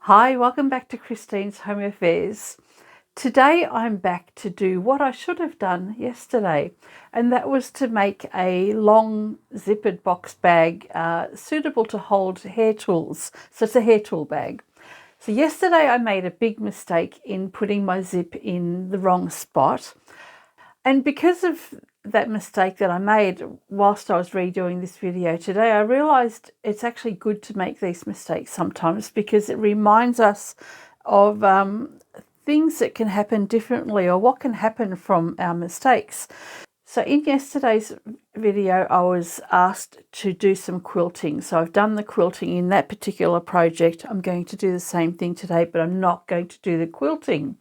Hi, welcome back to Christine's Home Affairs. Today I'm back to do what I should have done yesterday, and that was to make a long zippered box bag suitable to hold hair tools. So it's a hair tool bag. So yesterday I made a big mistake in putting my zip in the wrong spot. And because of that mistake that I made whilst I was redoing this video today, I realised it's actually good to make these mistakes sometimes because it reminds us of things that can happen differently or what can happen from our mistakes. So in yesterday's video, I was asked to do some quilting. So I've done the quilting in that particular project. I'm going to do the same thing today, but I'm not going to do the quilting.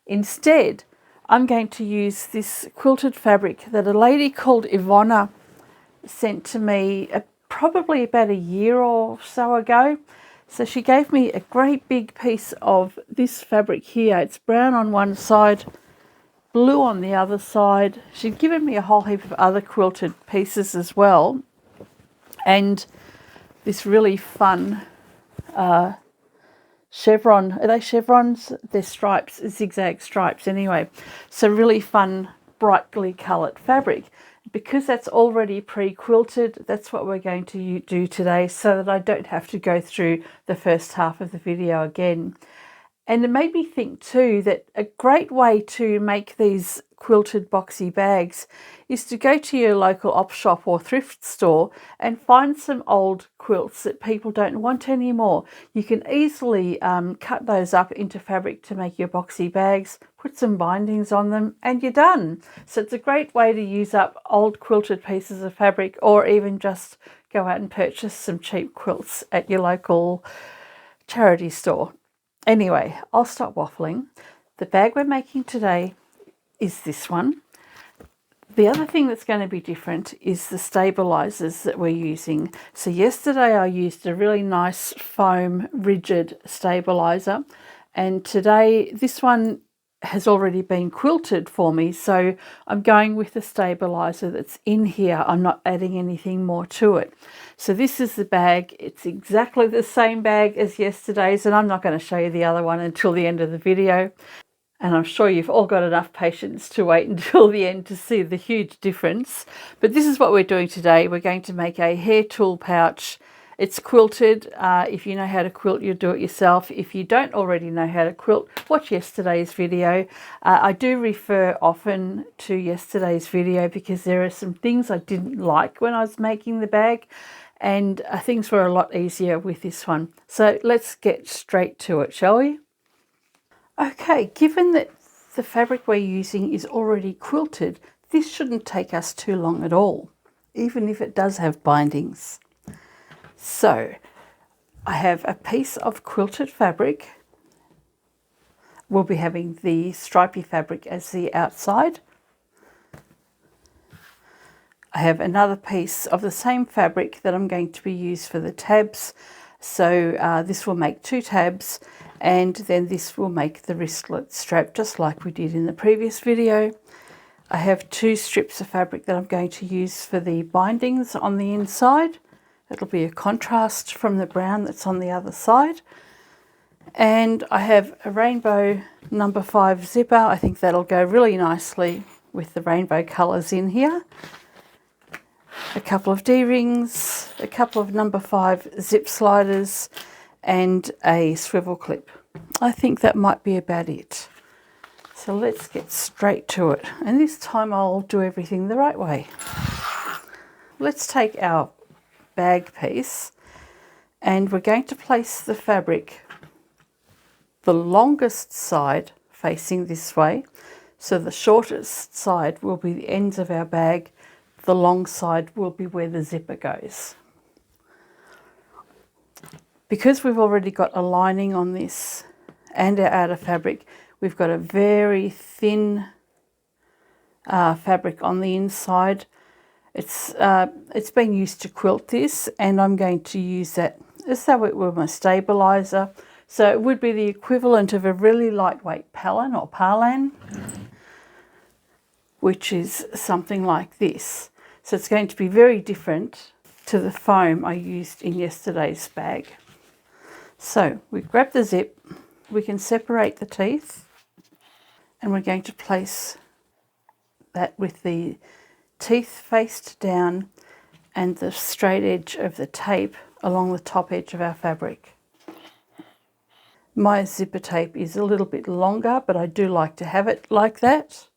Instead, I'm going to use this quilted fabric that a lady called Ivona sent to me probably about a year or so ago. So she gave me a great big piece of this fabric here. It's brown on one side, blue on the other side. She'd given me a whole heap of other quilted pieces as well. And this really fun chevron, are they chevrons? They're stripes, zigzag stripes anyway. So really fun, brightly coloured fabric. Because that's already pre-quilted, that's what we're going to do today so that I don't have to go through the first half of the video again. And it made me think too that a great way to make these quilted boxy bags is to go to your local op shop or thrift store and find some old quilts that people don't want anymore. You can easily cut those up into fabric to make your boxy bags, put some bindings on them, and you're done. So it's a great way to use up old quilted pieces of fabric, or even just go out and purchase some cheap quilts at your local charity store. Anyway, I'll stop waffling. The bag we're making today is this one. The other thing that's going to be different is the stabilisers that we're using. So yesterday I used a really nice foam rigid stabiliser, and today this one has already been quilted for me, so I'm going with the stabiliser that's in here. I'm not adding anything more to it. So this is the bag. It's exactly the same bag as yesterday's, and I'm not going to show you the other one until the end of the video. And I'm sure you've all got enough patience to wait until the end to see the huge difference. But this is what we're doing today. We're going to make a hair tool pouch. It's quilted. If you know how to quilt, you'll do it yourself. If you don't already know how to quilt, watch yesterday's video. I do refer often to yesterday's video because there are some things I didn't like when I was making the bag, and things were a lot easier with this one. So let's get straight to it, shall we? Okay, given that the fabric we're using is already quilted, this shouldn't take us too long at all, even if it does have bindings. So I have a piece of quilted fabric. We'll be having the stripy fabric as the outside. I have another piece of the same fabric that I'm going to be used for the tabs. So this will make 2 tabs, and then this will make the wristlet strap just like we did in the previous video. I have 2 strips of fabric that I'm going to use for the bindings on the inside. It'll be a contrast from the brown that's on the other side. And I have a rainbow number 5 zipper. I think that'll go really nicely with the rainbow colours in here. A couple of D-rings, a couple of number 5 zip sliders, and a swivel clip. I think that might be about it. So let's get straight to it. And this time I'll do everything the right way. Let's take our bag piece, and we're going to place the fabric the longest side facing this way. So the shortest side will be the ends of our bag. The long side will be where the zipper goes. Because we've already got a lining on this and our outer fabric, we've got a very thin fabric on the inside. It's been used to quilt this, and I'm going to use that as though it were my stabiliser. So it would be the equivalent of a really lightweight palin or parlan, which is something like this. So it's going to be very different to the foam I used in yesterday's bag. So we grab the zip, we can separate the teeth, and we're going to place that with the teeth faced down and the straight edge of the tape along the top edge of our fabric. My zipper tape is a little bit longer, but I do like to have it like that.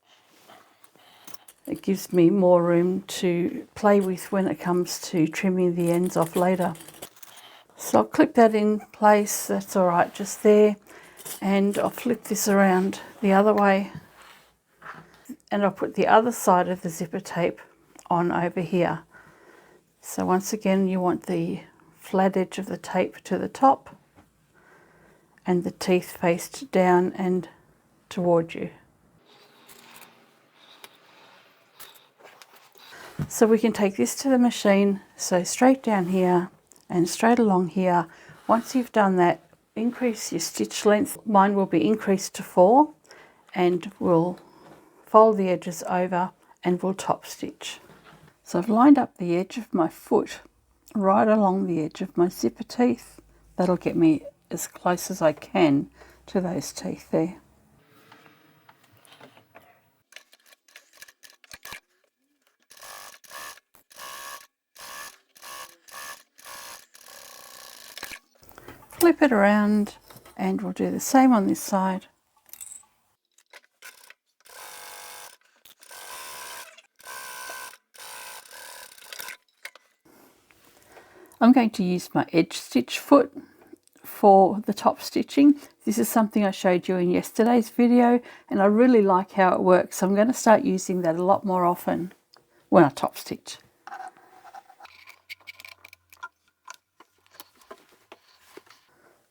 It gives me more room to play with when it comes to trimming the ends off later. So I'll clip that in place, that's all right, just there. And I'll flip this around the other way. And I'll put the other side of the zipper tape on over here. So once again, you want the flat edge of the tape to the top and the teeth faced down and toward you. So we can take this to the machine, so straight down here and straight along here. Once you've done that, increase your stitch length. Mine will be increased to 4, and we'll fold the edges over and we'll top stitch. So I've lined up the edge of my foot right along the edge of my zipper teeth. That'll get me as close as I can to those teeth there. Flip it around and we'll do the same on this side. I'm going to use my edge stitch foot for the top stitching. This is something I showed you in yesterday's video and I really like how it works. So I'm going to start using that a lot more often when I top stitch.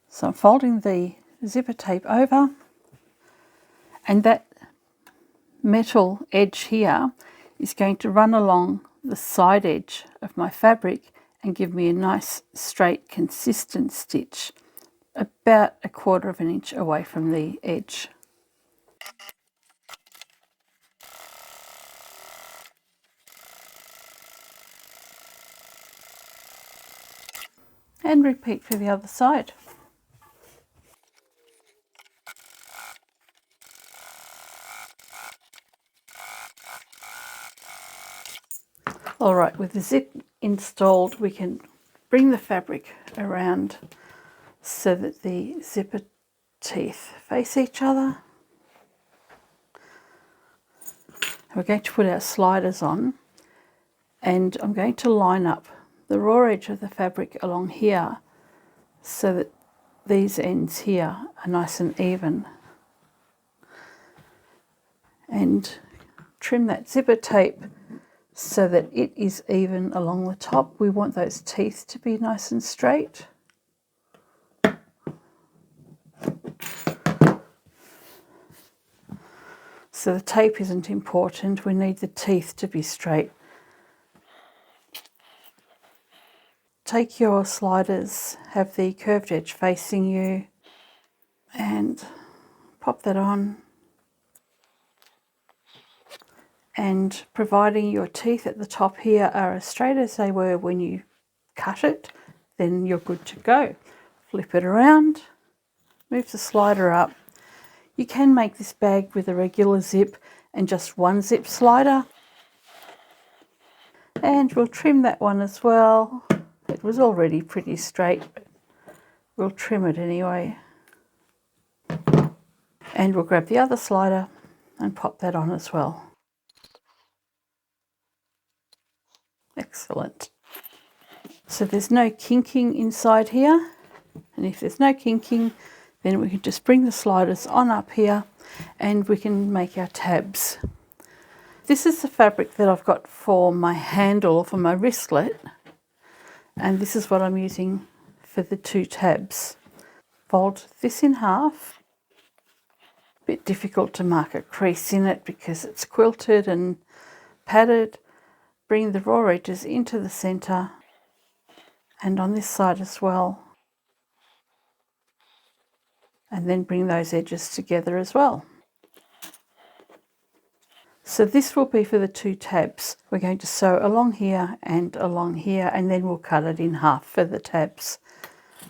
So I'm folding the zipper tape over, and that metal edge here is going to run along the side edge of my fabric and give me a nice straight consistent stitch about 1/4 of an inch away from the edge. And repeat for the other side. All right, with the zip installed, we can bring the fabric around so that the zipper teeth face each other. We're going to put our sliders on, and I'm going to line up the raw edge of the fabric along here so that these ends here are nice and even, and trim that zipper tape so that it is even along the top. We want those teeth to be nice and straight. So the tape isn't important, we need the teeth to be straight. Take your sliders, have the curved edge facing you, and pop that on. And providing your teeth at the top here are as straight as they were when you cut it, then you're good to go. Flip it around, move the slider up. You can make this bag with a regular zip and just one zip slider. And we'll trim that one as well. It was already pretty straight, but we'll trim it anyway. And we'll grab the other slider and pop that on as well. Excellent. So there's no kinking inside here, and if there's no kinking, then we can just bring the sliders on up here and we can make our tabs. This is the fabric that I've got for my handle, for my wristlet, and this is what I'm using for the 2 tabs. Fold this in half. A bit difficult to mark a crease in it because it's quilted and padded. Bring the raw edges into the centre, and on this side as well, and then bring those edges together as well. So this will be for the 2 tabs. We're going to sew along here, and then we'll cut it in half for the tabs.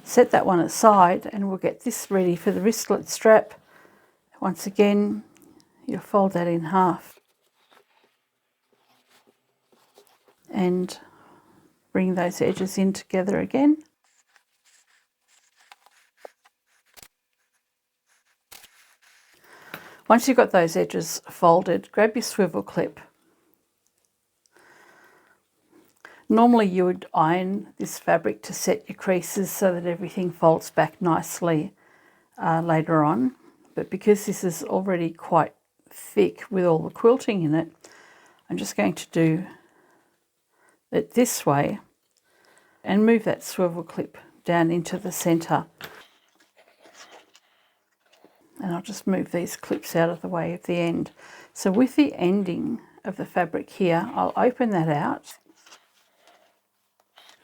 Set that one aside and we'll get this ready for the wristlet strap. Once again, you'll fold that in half and bring those edges in together again. Once you've got those edges folded, grab your swivel clip. Normally you would iron this fabric to set your creases so that everything folds back nicely later on. But because this is already quite thick with all the quilting in it, I'm just going to do it this way and move that swivel clip down into the centre. And I'll just move these clips out of the way of the end. So with the ending of the fabric here, I'll open that out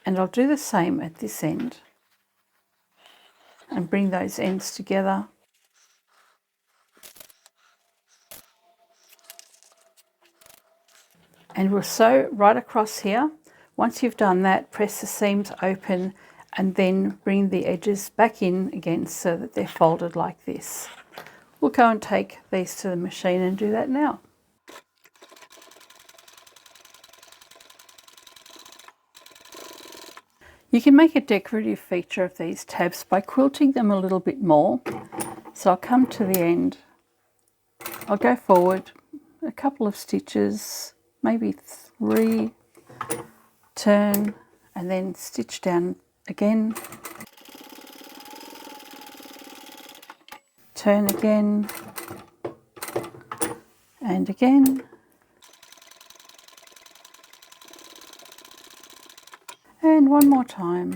and I'll do the same at this end and bring those ends together. And we'll sew right across here. Once you've done that, press the seams open and then bring the edges back in again so that they're folded like this. We'll go and take these to the machine and do that now. You can make a decorative feature of these tabs by quilting them a little bit more. So I'll come to the end, I'll go forward a couple of stitches, maybe 3, turn, and then stitch down again, turn again, and again, and one more time.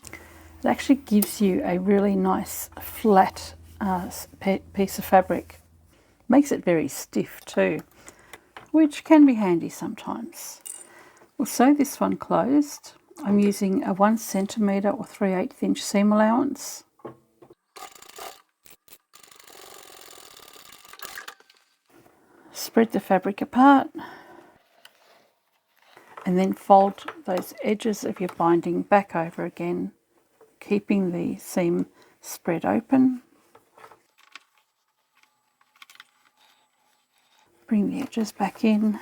It actually gives you a really nice flat piece of fabric. Makes it very stiff too, which can be handy sometimes. We'll sew this one closed. I'm using a 1 centimetre or 3/8 inch seam allowance. Spread the fabric apart and then fold those edges of your binding back over again, keeping the seam spread open. Bring the edges back in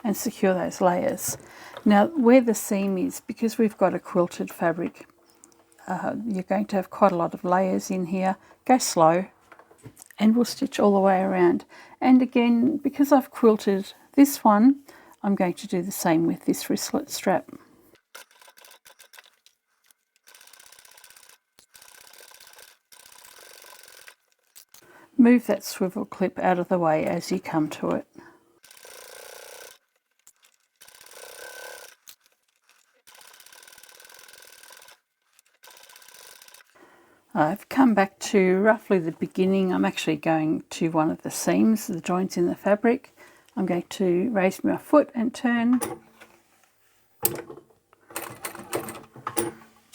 and secure those layers. Now where the seam is, because we've got a quilted fabric, you're going to have quite a lot of layers in here. Go slow and we'll stitch all the way around. And again, because I've quilted this one, I'm going to do the same with this wristlet strap. Move that swivel clip out of the way as you come to it. I've come back to roughly the beginning. I'm actually going to one of the seams, the joints in the fabric. I'm going to raise my foot and turn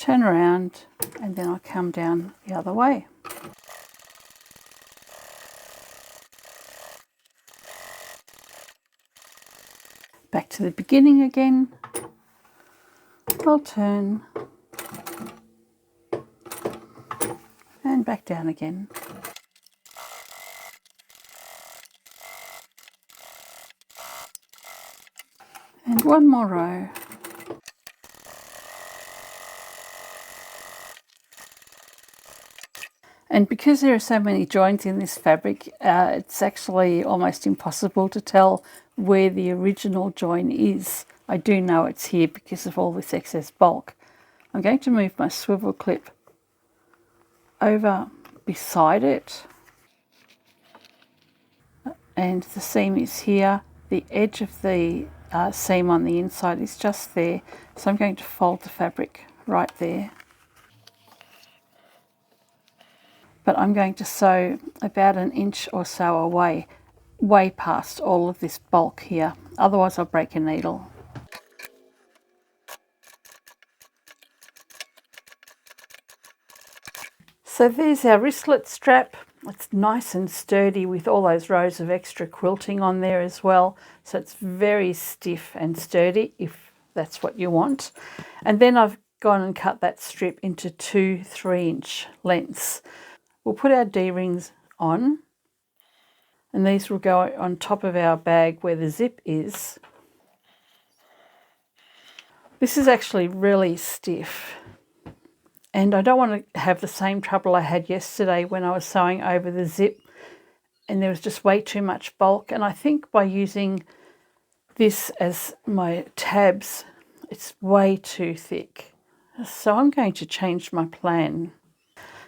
around, and then I'll come down the other way. Back to the beginning again. I'll turn and back down again. And one more row. And because there are so many joints in this fabric, it's actually almost impossible to tell where the original join is. I do know it's here because of all this excess bulk. I'm going to move my swivel clip over beside it, and the seam is here. The edge of the seam on the inside is just there, so I'm going to fold the fabric right there. But I'm going to sew about 1 inch or so away, way past all of this bulk here, otherwise I'll break a needle. So there's our wristlet strap. It's nice and sturdy with all those rows of extra quilting on there as well. So it's very stiff and sturdy if that's what you want. And then I've gone and cut that strip into 2 3-inch lengths. We'll put our D-rings on, and these will go on top of our bag where the zip is. This is actually really stiff, and I don't want to have the same trouble I had yesterday when I was sewing over the zip and there was just way too much bulk. And I think by using this as my tabs, it's way too thick. So I'm going to change my plan.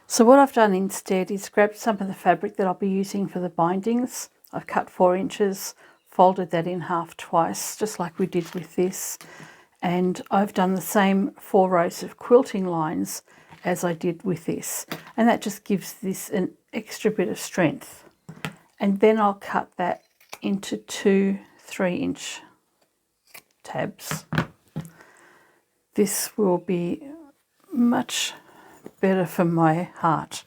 So what I've done instead is grabbed some of the fabric that I'll be using for the bindings. I've cut 4 inches, folded that in half twice, just like we did with this. And I've done the same 4 rows of quilting lines as I did with this. And that just gives this an extra bit of strength. And then I'll cut that into 2 3-inch tabs. This will be much better for my heart.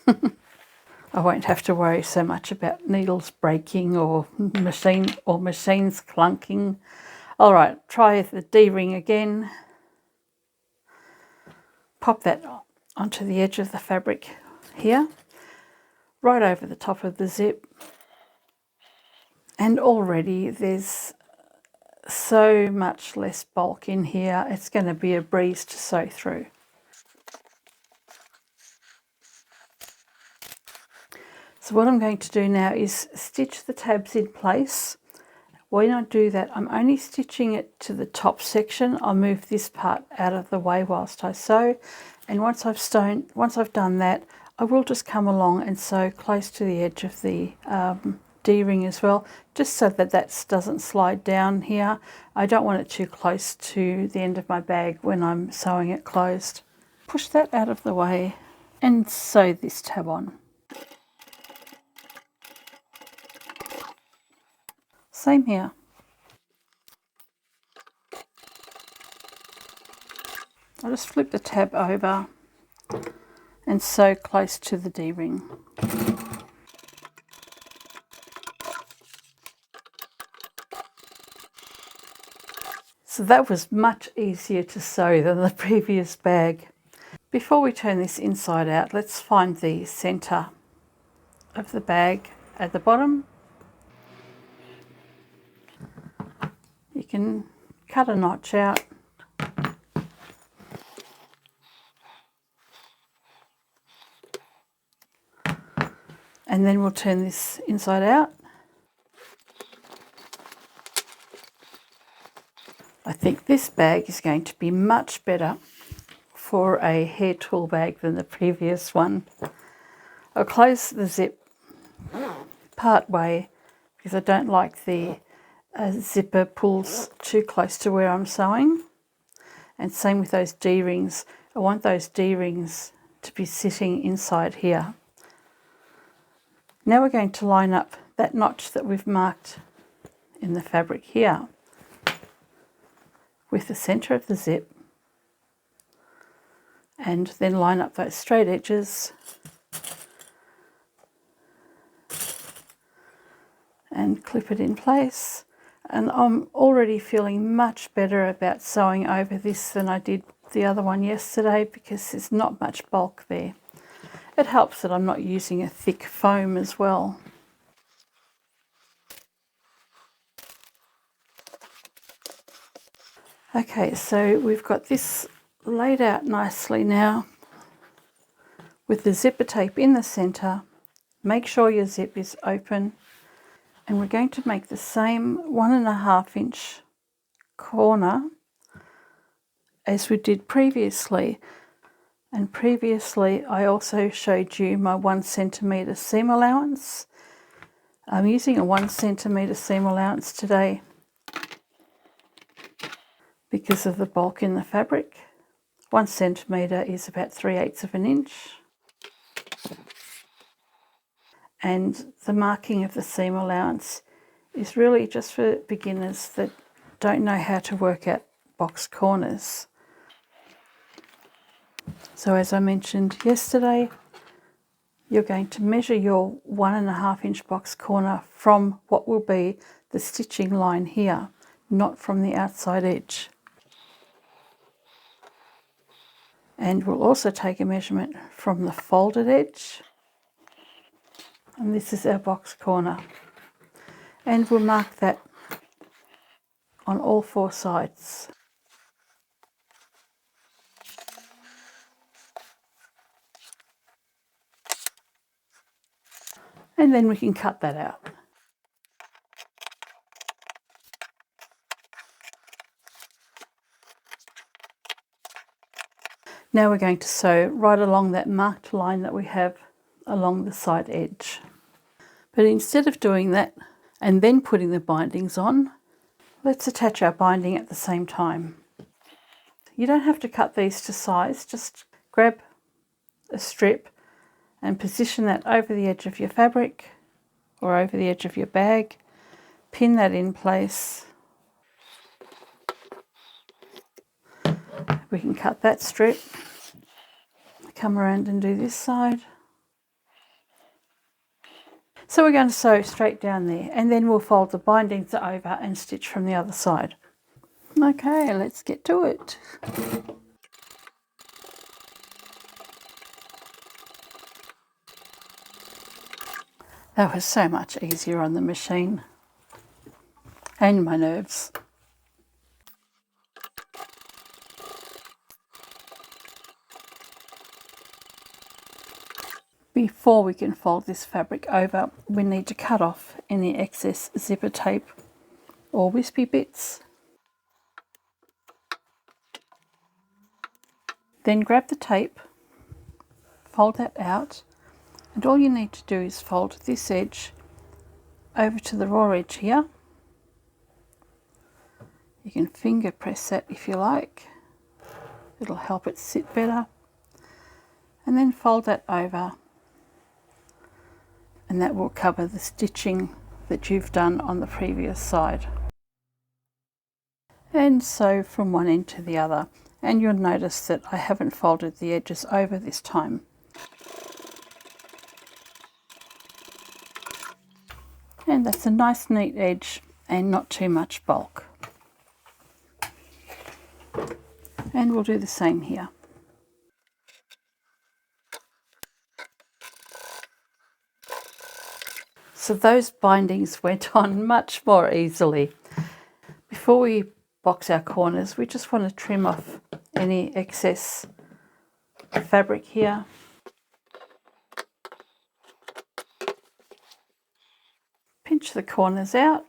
I won't have to worry so much about needles breaking or machines clunking. All right, try the D-ring again. Pop that onto the edge of the fabric here, right over the top of the zip. And already there's so much less bulk in here. It's going to be a breeze to sew through. So what I'm going to do now is stitch the tabs in place. When I do that, I'm only stitching it to the top section. I'll move this part out of the way whilst I sew. And once I've done that, I will just come along and sew close to the edge of the D-ring as well, just so that that doesn't slide down here. I don't want it too close to the end of my bag when I'm sewing it closed. Push that out of the way and sew this tab on. Same here. I'll just flip the tab over and sew close to the D-ring. So that was much easier to sew than the previous bag. Before we turn this inside out, let's find the centre of the bag at the bottom. You can cut a notch out. And then we'll turn this inside out. I think this bag is going to be much better for a hair tool bag than the previous one. I'll close the zip part way because I don't like the zipper pulls too close to where I'm sewing. And same with those D-rings. I want those D-rings to be sitting inside here. Now we're going to line up that notch that we've marked in the fabric here with the centre of the zip, and then line up those straight edges and clip it in place. And I'm already feeling much better about sewing over this than I did the other one yesterday because there's not much bulk there. It helps that I'm not using a thick foam as well. Okay, so we've got this laid out nicely now with the zipper tape in the centre. Make sure your zip is open, and we're going to make the same 1.5 inch corner as we did previously. And previously I also showed you my 1 centimetre seam allowance. I'm using a 1 centimetre seam allowance today because of the bulk in the fabric. 1 centimetre is about 3/8 of an inch. And the marking of the seam allowance is really just for beginners that don't know how to work out box corners. So as I mentioned yesterday, you're going to measure your 1.5 inch box corner from what will be the stitching line here, not from the outside edge. And we'll also take a measurement from the folded edge, and this is our box corner, and we'll mark that on all 4 sides. And then we can cut that out. Now we're going to sew right along that marked line that we have along the side edge. But instead of doing that and then putting the bindings on, let's attach our binding at the same time. You don't have to cut these to size, just grab a strip and position that over the edge of your fabric or over the edge of your bag. Pin that in place. We can cut that strip, come around and do this side. So we're going to sew straight down there, and then we'll fold the bindings over and stitch from the other side. Okay, let's get to it. That was so much easier on the machine. And my nerves. Before we can fold this fabric over, we need to cut off any excess zipper tape or wispy bits. Then grab the tape, fold that out, and all you need to do is fold this edge over to the raw edge here. You can finger press that if you like, it'll help it sit better, and then fold that over, and that will cover the stitching that you've done on the previous side. And sew from one end to the other, and you'll notice that I haven't folded the edges over this time. And that's a nice neat edge and not too much bulk. And we'll do the same here. So those bindings went on much more easily. Before we box our corners, we just want to trim off any excess fabric here. Pinch the corners out.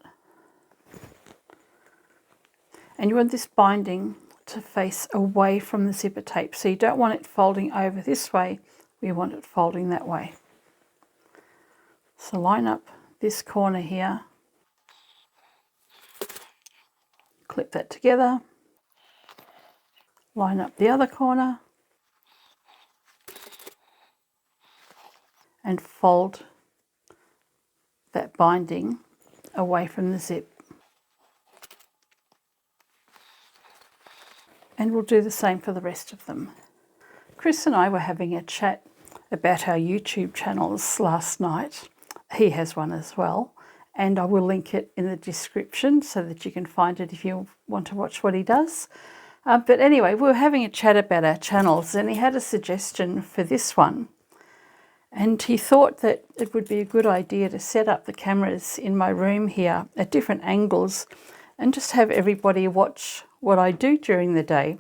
And you want this binding to face away from the zipper tape. So you don't want it folding over this way, we want it folding that way. So line up this corner here, clip that together, line up the other corner, and fold that binding away from the zip. And we'll do the same for the rest of them. Chris and I were having a chat about our YouTube channels last night. He has one as well, and I will link it in the description so that you can find it if you want to watch what he does. But anyway, we were having a chat about our channels, and he had a suggestion for this one. And he thought that it would be a good idea to set up the cameras in my room here at different angles and just have everybody watch what I do during the day.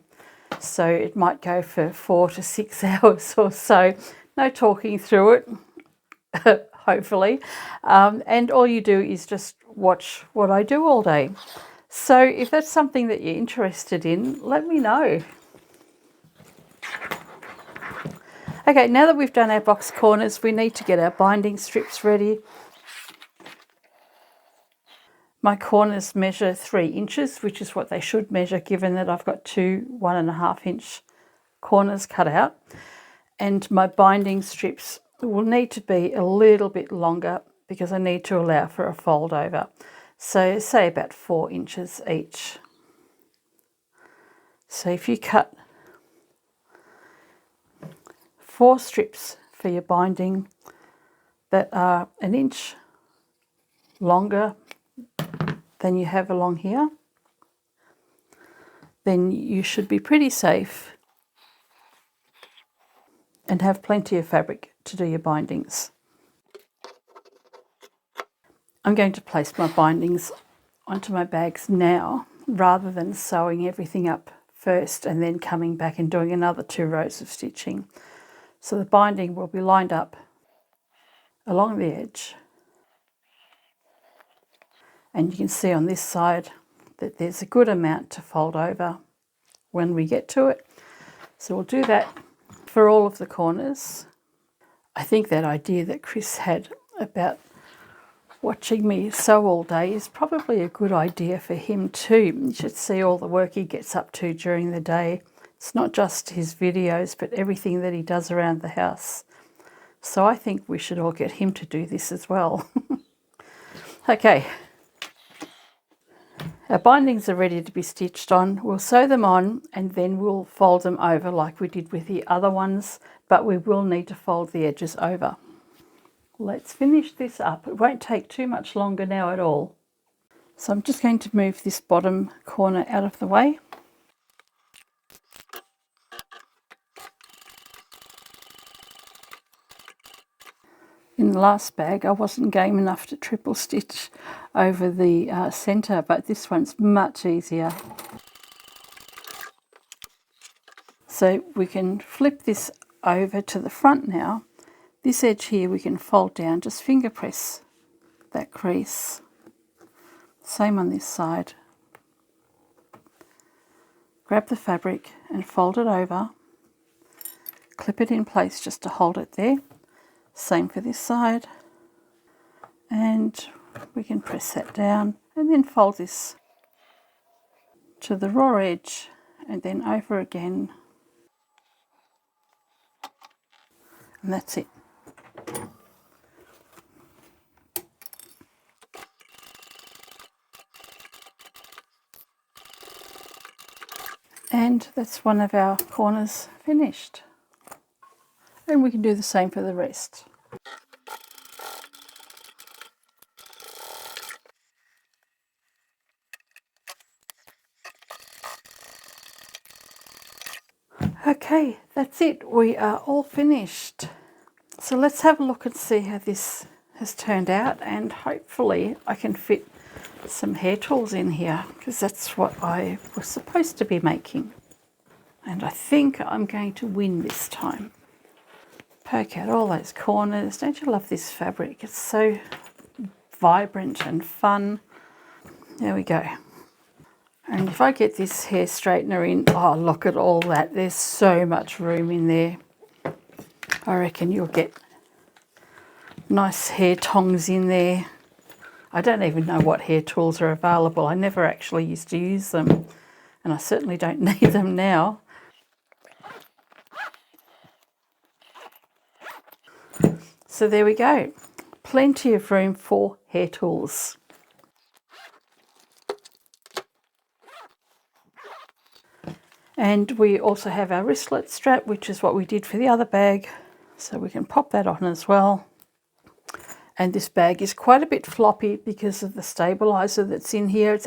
So it might go for 4 to 6 hours or so. No talking through it, hopefully. And all you do is just watch what I do all day. So if that's something that you're interested in, let me know. Okay, now that we've done our box corners, we need to get our binding strips ready. My corners measure 3 inches, which is what they should measure given that I've got 2 1.5 inch corners cut out. And my binding strips will need to be a little bit longer because I need to allow for a fold over. So say about 4 inches each. So if you cut 4 strips for your binding that are 1 inch longer than you have along here, then you should be pretty safe and have plenty of fabric to do your bindings. I'm going to place my bindings onto my bags now rather than sewing everything up first and then coming back and doing another 2 rows of stitching. So the binding will be lined up along the edge, and you can see on this side that there's a good amount to fold over when we get to it. So we'll do that for all of the corners. I think that idea that Chris had about watching me sew all day is probably a good idea for him too. You should see all the work he gets up to during the day. It's not just his videos, but everything that he does around the house. So I think we should all get him to do this as well. Okay, our bindings are ready to be stitched on. We'll sew them on and then we'll fold them over like we did with the other ones, but we will need to fold the edges over. Let's finish this up. It won't take too much longer now at all. So I'm just going to move this bottom corner out of the way. In the last bag I wasn't game enough to triple stitch over the centre, but this one's much easier. So we can flip this over to the front now. This edge here we can fold down, just finger press that crease. Same on this side. Grab the fabric and fold it over. Clip it in place just to hold it there. Same for this side. And we can press that down and then fold this to the raw edge and then over again. And that's it. And that's one of our corners finished. And we can do the same for the rest. Okay, that's it. We are all finished. So let's have a look and see how this has turned out, and hopefully I can fit some hair tools in here because that's what I was supposed to be making. And I think I'm going to win this time. Poke out all those corners. Don't you love this fabric? It's so vibrant and fun. There we go. And if I get this hair straightener in, oh, look at all that. There's so much room in there. I reckon you'll get nice hair tongs in there. I don't even know what hair tools are available. I never actually used to use them, and I certainly don't need them now. So there we go. Plenty of room for hair tools. And we also have our wristlet strap, which is what we did for the other bag. So we can pop that on as well. And this bag is quite a bit floppy because of the stabiliser that's in here.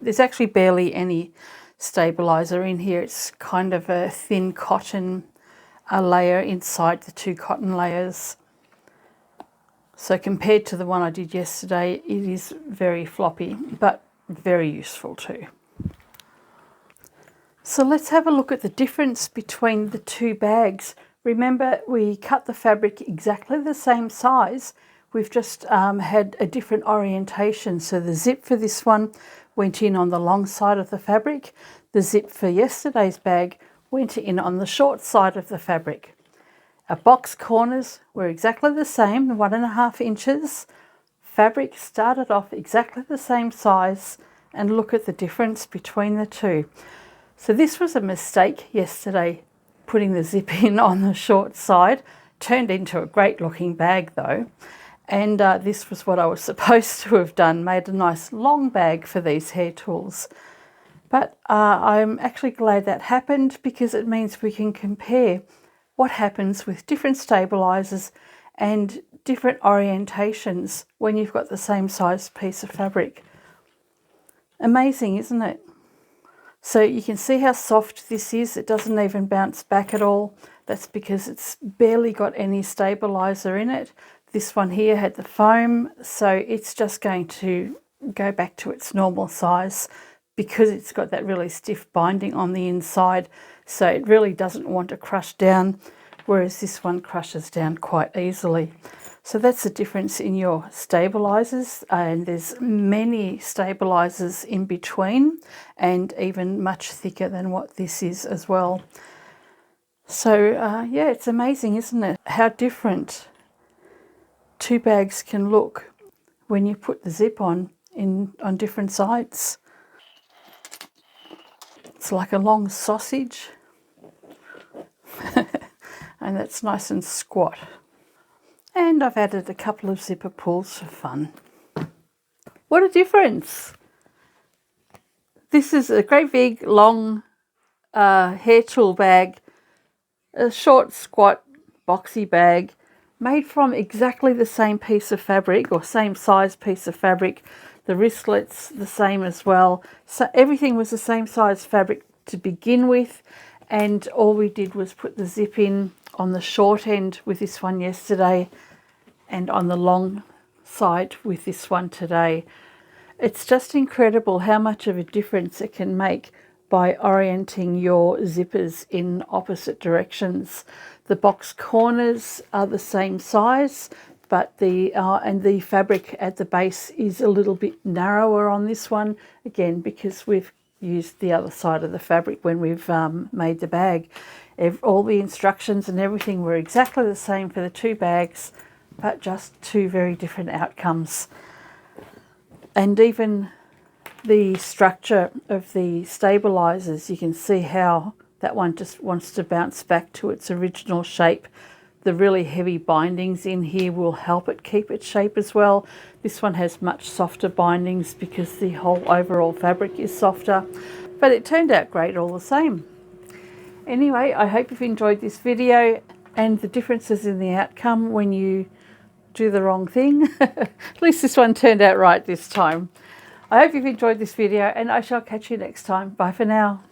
There's actually barely any stabiliser in here. It's kind of a thin cotton layer inside the 2 cotton layers. So compared to the one I did yesterday, it is very floppy, but very useful too. So let's have a look at the difference between the 2 bags. Remember, we cut the fabric exactly the same size. We've just had a different orientation. So the zip for this one went in on the long side of the fabric. The zip for yesterday's bag went in on the short side of the fabric. Our box corners were exactly the same, 1.5 inches. Fabric started off exactly the same size, and look at the difference between the 2. So this was a mistake yesterday, putting the zip in on the short side. Turned into a great looking bag though. And this was what I was supposed to have done, made a nice long bag for these hair tools. But I'm actually glad that happened because it means we can compare what happens with different stabilisers and different orientations when you've got the same size piece of fabric. Amazing, isn't it? So you can see how soft this is. It doesn't even bounce back at all. That's because it's barely got any stabiliser in it. This one here had the foam, so it's just going to go back to its normal size because it's got that really stiff binding on the inside. So it really doesn't want to crush down, whereas this one crushes down quite easily. So that's the difference in your stabilisers, and there's many stabilisers in between and even much thicker than what this is as well. So yeah, it's amazing, isn't it, how different two bags can look when you put the zip on different sides. It's like a long sausage and that's nice and squat. And I've added a couple of zipper pulls for fun. What a difference! This is a great big long hair tool bag, a short squat boxy bag made from exactly the same piece of fabric or same size piece of fabric. The wristlets the same as well. So everything was the same size fabric to begin with, and all we did was put the zip in on the short end with this one yesterday and on the long side with this one today. It's just incredible how much of a difference it can make by orienting your zippers in opposite directions. The box corners are the same size, but the fabric at the base is a little bit narrower on this one, again because we've used the other side of the fabric when we've made the bag. All the instructions and everything were exactly the same for the two bags, but just two very different outcomes. And even the structure of the stabilisers, you can see how that one just wants to bounce back to its original shape. The really heavy bindings in here will help it keep its shape as well. This one has much softer bindings because the whole overall fabric is softer, but it turned out great all the same. Anyway, I hope you've enjoyed this video and the differences in the outcome when you do the wrong thing. At least this one turned out right this time. I hope you've enjoyed this video, and I shall catch you next time. Bye for now.